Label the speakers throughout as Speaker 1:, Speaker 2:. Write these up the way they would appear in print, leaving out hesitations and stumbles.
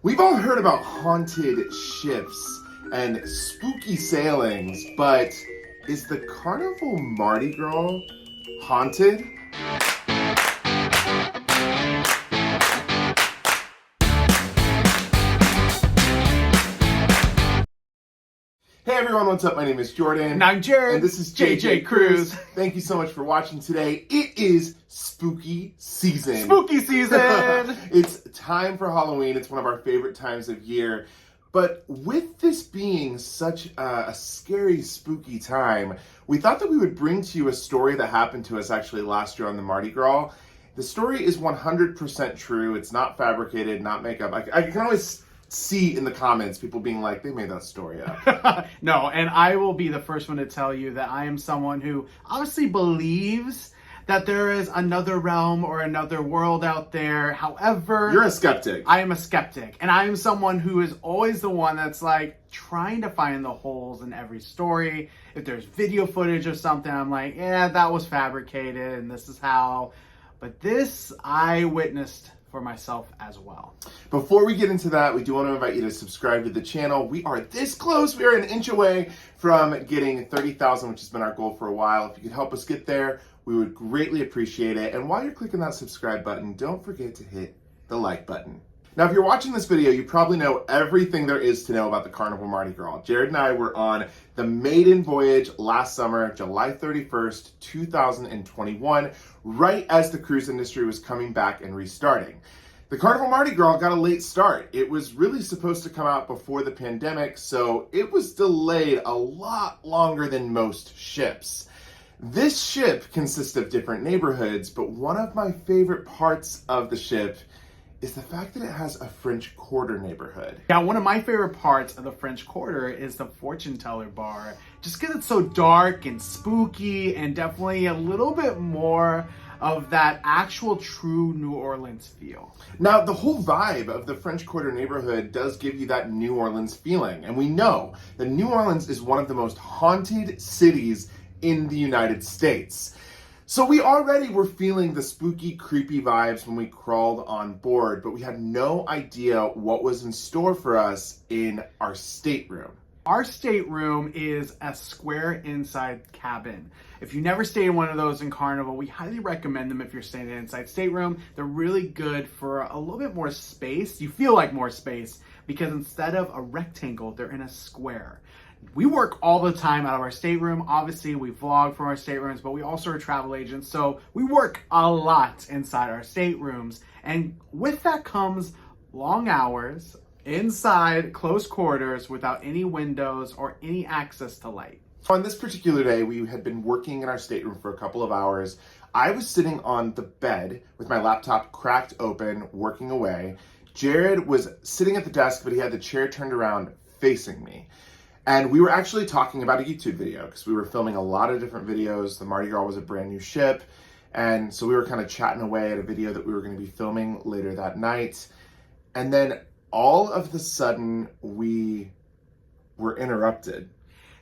Speaker 1: We've all heard about haunted ships and spooky sailings, but is the Carnival Mardi Gras haunted? Hey everyone, what's up? My name is Jordan.
Speaker 2: And I'm Jared.
Speaker 1: And this is JJ Cruz. Thank you so much for watching today. It is spooky season.
Speaker 2: Spooky season!
Speaker 1: It's time for Halloween. It's one of our favorite times of year. But with this being such a scary, spooky time, we thought that we would bring to you a story that happened to us actually last year on the Mardi Gras. The story is 100% true. It's not fabricated, not makeup. I can always see in the comments people being like, they made that story up.
Speaker 2: No, and I will be the first one to tell you that I am someone who obviously believes that there is another realm or another world out there. However,
Speaker 1: You're a skeptic.
Speaker 2: I am a skeptic, and I am someone who is always the one that's like trying to find the holes in every story. If there's video footage of something, I'm like, yeah, that was fabricated and this is how. But this I witnessed for myself as well.
Speaker 1: Before we get into that, we do want to invite you to subscribe to the channel. We are this close. We are an inch away from getting 30,000, which has been our goal for a while. If you could help us get there, we would greatly appreciate it. And while you're clicking that subscribe button, don't forget to hit the like button. Now, if you're watching this video, you probably know everything there is to know about the Carnival Mardi Gras. Jared and I were on the Maiden Voyage last summer, July 31st, 2021, right as the cruise industry was coming back and restarting. The Carnival Mardi Gras got a late start. It was really supposed to come out before the pandemic, so it was delayed a lot longer than most ships. This ship consists of different neighborhoods, but one of my favorite parts of the ship is the fact that it has a French Quarter neighborhood.
Speaker 2: Yeah, one of my favorite parts of the French Quarter is the fortune teller bar. Just because it's so dark and spooky and definitely a little bit more of that actual true New Orleans feel.
Speaker 1: Now, the whole vibe of the French Quarter neighborhood does give you that New Orleans feeling. And we know that New Orleans is one of the most haunted cities in the United States. So we already were feeling the spooky, creepy vibes when we crawled on board, but we had no idea what was in store for us in our stateroom.
Speaker 2: Our stateroom is a square inside cabin. If you never stayed in one of those in Carnival, we highly recommend them if you're staying in an inside stateroom. They're really good for a little bit more space. You feel like more space because instead of a rectangle, they're in a square. We work all the time out of our stateroom. Obviously, we vlog from our staterooms, but we also are travel agents, so we work a lot inside our staterooms. And with that comes long hours inside close quarters without any windows or any access to light.
Speaker 1: On this particular day, we had been working in our stateroom for a couple of hours. I was sitting on the bed with my laptop cracked open, working away. Jared was sitting at the desk, but he had the chair turned around facing me. And we were actually talking about a YouTube video because we were filming a lot of different videos. The Mardi Gras was a brand new ship. And so we were kind of chatting away at a video that we were going to be filming later that night. And then all of the sudden we were interrupted.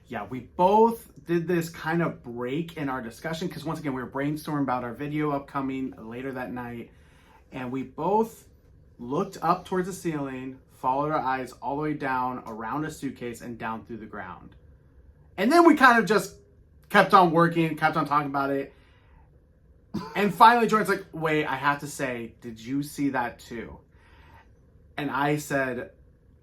Speaker 2: Yeah, we both did this kind of break in our discussion because once again, we were brainstorming about our video upcoming later that night. And we both looked up towards the ceiling, followed our eyes all the way down around a suitcase and down through the ground. And then we kind of just kept on working, kept on talking about it. And finally, Jordan's like, wait, I have to say, did you see that too? And I said,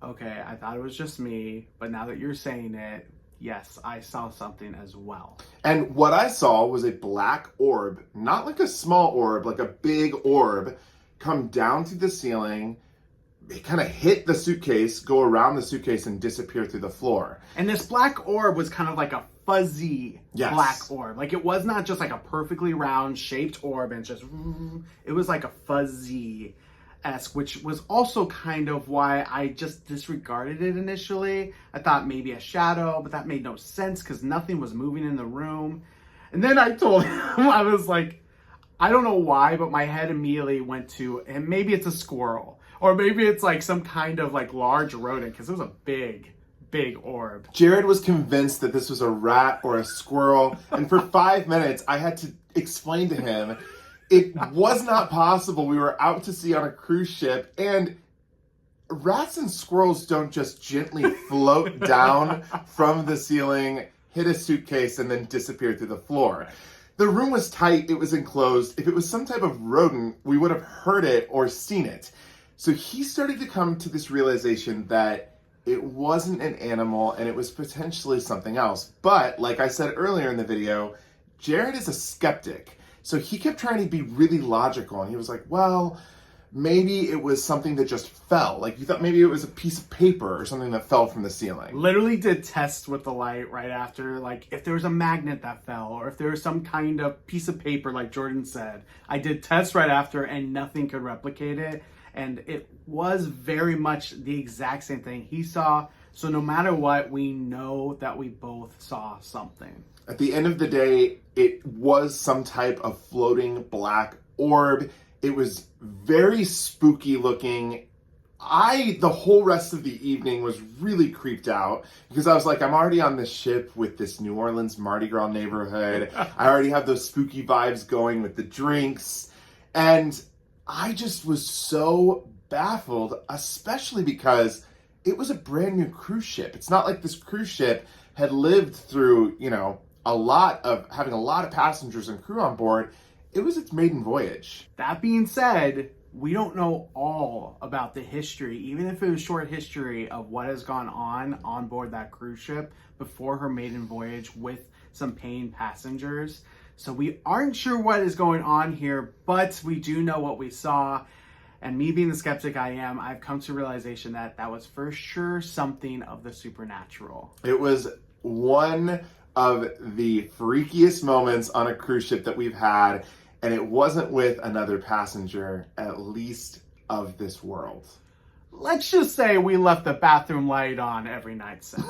Speaker 2: okay, I thought it was just me, but now that you're saying it, yes, I saw something as well.
Speaker 1: And what I saw was a black orb, not like a small orb, like a big orb, come down through the ceiling. It kind of hit the suitcase, go around the suitcase, and disappear through the floor. And
Speaker 2: this black orb was kind of like a fuzzy black orb. Like it was not just like a perfectly round shaped orb and just, it was like a fuzzy-esque, which was also kind of why I just disregarded it initially. I thought maybe a shadow, but that made no sense because nothing was moving in the room. And then I told him, I was like, I don't know why, but my head immediately went to, and maybe it's a squirrel. Or maybe it's like some kind of like large rodent because it was a big orb.
Speaker 1: Jared was convinced that this was a rat or a squirrel. And for 5 minutes, I had to explain to him it was not possible. We were out to sea on a cruise ship and rats and squirrels don't just gently float down from the ceiling, hit a suitcase, and then disappear through the floor. The room was tight, it was enclosed. If it was some type of rodent, we would have heard it or seen it. So he started to come to this realization that it wasn't an animal and it was potentially something else. But like I said earlier in the video, Jared is a skeptic. So he kept trying to be really logical, and he was like, well, maybe it was something that just fell. Like, you thought maybe it was a piece of paper or something that fell from the ceiling.
Speaker 2: Literally did tests with the light right after, like if there was a magnet that fell or if there was some kind of piece of paper, like Jordan said. I did tests right after and nothing could replicate it. And it was very much the exact same thing he saw. So no matter what, we know that we both saw something.
Speaker 1: At the end of the day, it was some type of floating black orb. It was very spooky looking. The whole rest of the evening was really creeped out because I was like, I'm already on this ship with this New Orleans Mardi Gras neighborhood. I already have those spooky vibes going with the drinks. And I just was so baffled, especially because it was a brand new cruise ship. It's not like this cruise ship had lived through, having a lot of passengers and crew on board. It was its maiden voyage.
Speaker 2: That being said, we don't know all about the history, even if it was short history of what has gone on board that cruise ship before her maiden voyage with some paying passengers. So we aren't sure what is going on here, but we do know what we saw. And me being the skeptic I am, I've come to realization that that was for sure something of the supernatural.
Speaker 1: It was one of the freakiest moments on a cruise ship that we've had. And it wasn't with another passenger, at least of this world.
Speaker 2: Let's just say we left the bathroom light on every night since.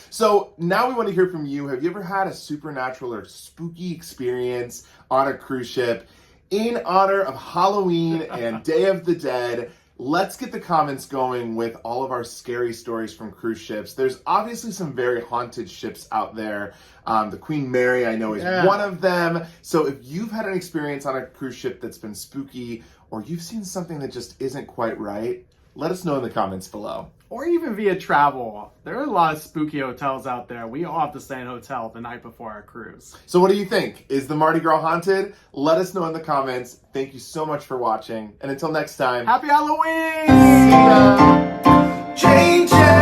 Speaker 1: So now we want to hear from you. Have you ever had a supernatural or spooky experience on a cruise ship? In honor of Halloween and Day of the Dead, let's get the comments going with all of our scary stories from cruise ships. There's obviously some very haunted ships out there. The Queen Mary, I know, is one of them. So if you've had an experience on a cruise ship that's been spooky, or you've seen something that just isn't quite right, let us know in the comments below.
Speaker 2: Or even via travel. There are a lot of spooky hotels out there. We all have to stay in a hotel the night before our cruise.
Speaker 1: So what do you think? Is the Mardi Gras haunted? Let us know in the comments. Thank you so much for watching. And until next time,
Speaker 2: Happy Halloween!
Speaker 1: see ya! Change it!